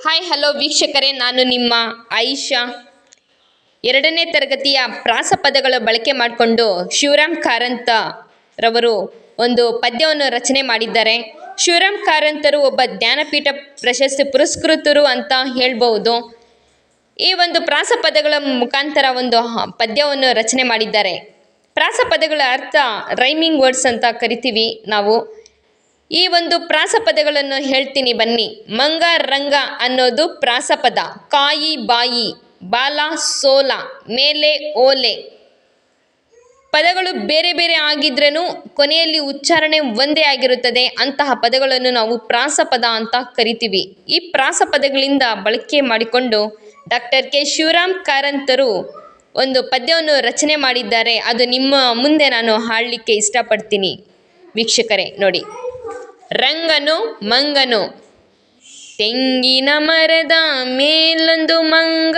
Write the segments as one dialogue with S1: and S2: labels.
S1: Hi hello ವೀಕ್ಷಕರೇ, ನಾನು ನಿಮ್ಮ ಆಯಿಷಾ. 2ನೇ ತರಗತಿಯ ಪ್ರಾಸಪದಗಳ ಬಳಕೆ ಮಾಡಿಕೊಂಡು ಶಿವರಾಮ್ ಕಾರಂತ ರವರು ಒಂದು ಪದ್ಯವನ್ನು ರಚನೆ ಮಾಡಿದ್ದಾರೆ. ಶಿವರಾಮ್ ಕಾರಂತರು ಒಬ್ಬ ಜ್ಞಾನಪೀಠ ಪ್ರಶಸ್ತಿ ಪುರಸ್ಕೃತರು ಅಂತ ಹೇಳ್ಬಹುದು. ಈ ಒಂದು ಪ್ರಾಸಪದಗಳ ಮುಖಾಂತರ ಒಂದು ಪದ್ಯವನ್ನು ರಚನೆ ಮಾಡಿದ್ದಾರೆ. ಪ್ರಾಸಪದಗಳ ಅರ್ಥ ರೈಮಿಂಗ್ ವರ್ಡ್ಸ್ ಅಂತ ಕರಿತೀವಿ ನಾವು. ಈ ಒಂದು ಪ್ರಾಸಪದಗಳನ್ನು ಹೇಳ್ತೀನಿ ಬನ್ನಿ. ಮಂಗ ರಂಗ ಅನ್ನೋದು ಪ್ರಾಸಪದ. ಕಾಯಿ ಬಾಯಿ, ಬಾಲ ಸೋಲ, ಮೇಲೆ ಓಲೆ. ಪದಗಳು ಬೇರೆ ಬೇರೆ ಆಗಿದ್ರೂ ಕೊನೆಯಲ್ಲಿ ಉಚ್ಚಾರಣೆ ಒಂದೇ ಆಗಿರುತ್ತದೆ. ಅಂತಹ ಪದಗಳನ್ನು ನಾವು ಪ್ರಾಸಪದ ಅಂತ ಕರಿತೀವಿ. ಈ ಪ್ರಾಸಪದಗಳಿಂದ ಬಳಕೆ ಮಾಡಿಕೊಂಡು ಡಾಕ್ಟರ್ ಕೆ ಶಿವರಾಮ್ ಕಾರಂತರು ಒಂದು ಪದ್ಯವನ್ನು ರಚನೆ ಮಾಡಿದ್ದಾರೆ. ಅದು ನಿಮ್ಮ ಮುಂದೆ ನಾನು ಹಾಡಲಿಕ್ಕೆ ಇಷ್ಟಪಡ್ತೀನಿ. ವೀಕ್ಷಕರೇ ನೋಡಿ. ರಂಗನು ಮಂಗನು, ತೆಂಗಿನ ಮರದ ಮೇಲೊಂದು ಮಂಗ,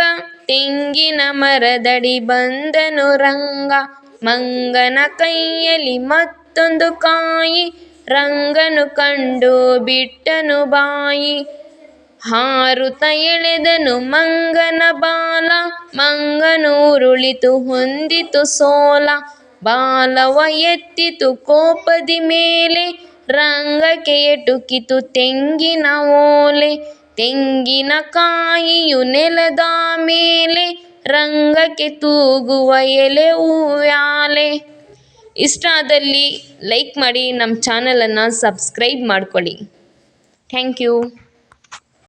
S1: ತೆಂಗಿನ ಮರದಡಿ ಬಂದನು ರಂಗ. ಮಂಗನ ಕೈಯಲ್ಲಿ ಮತ್ತೊಂದು ಕಾಯಿ, ರಂಗನು ಕಂಡು ಬಿಟ್ಟನು ಬಾಯಿ. ಹಾರುತ್ತ ಎಳೆದನು ಮಂಗನ ಬಾಲ, ಮಂಗನು ಉರುಳಿತು ಹೊಂದಿತು ಸೋಲ. ಬಾಲವ ಎತ್ತಿತು ಕೋಪದಿ ಮೇಲೆ, ರಂಗಕ್ಕೆ ಎಟುಕಿತು ತೆಂಗಿನ ಓಲೆ. ತೆಂಗಿನ ಕಾಯಿಯು ನೆಲದ ಮೇಲೆ, ರಂಗಕ್ಕೆ ತೂಗುವ ಎಲೆ ಉಯ್ಯಾಲೆ. ಇಷ್ಟ ಆದಲ್ಲಿ ಲೈಕ್ ಮಾಡಿ, ನಮ್ಮ ಚಾನಲನ್ನು ಸಬ್ಸ್ಕ್ರೈಬ್ ಮಾಡ್ಕೊಳ್ಳಿ. Thank you.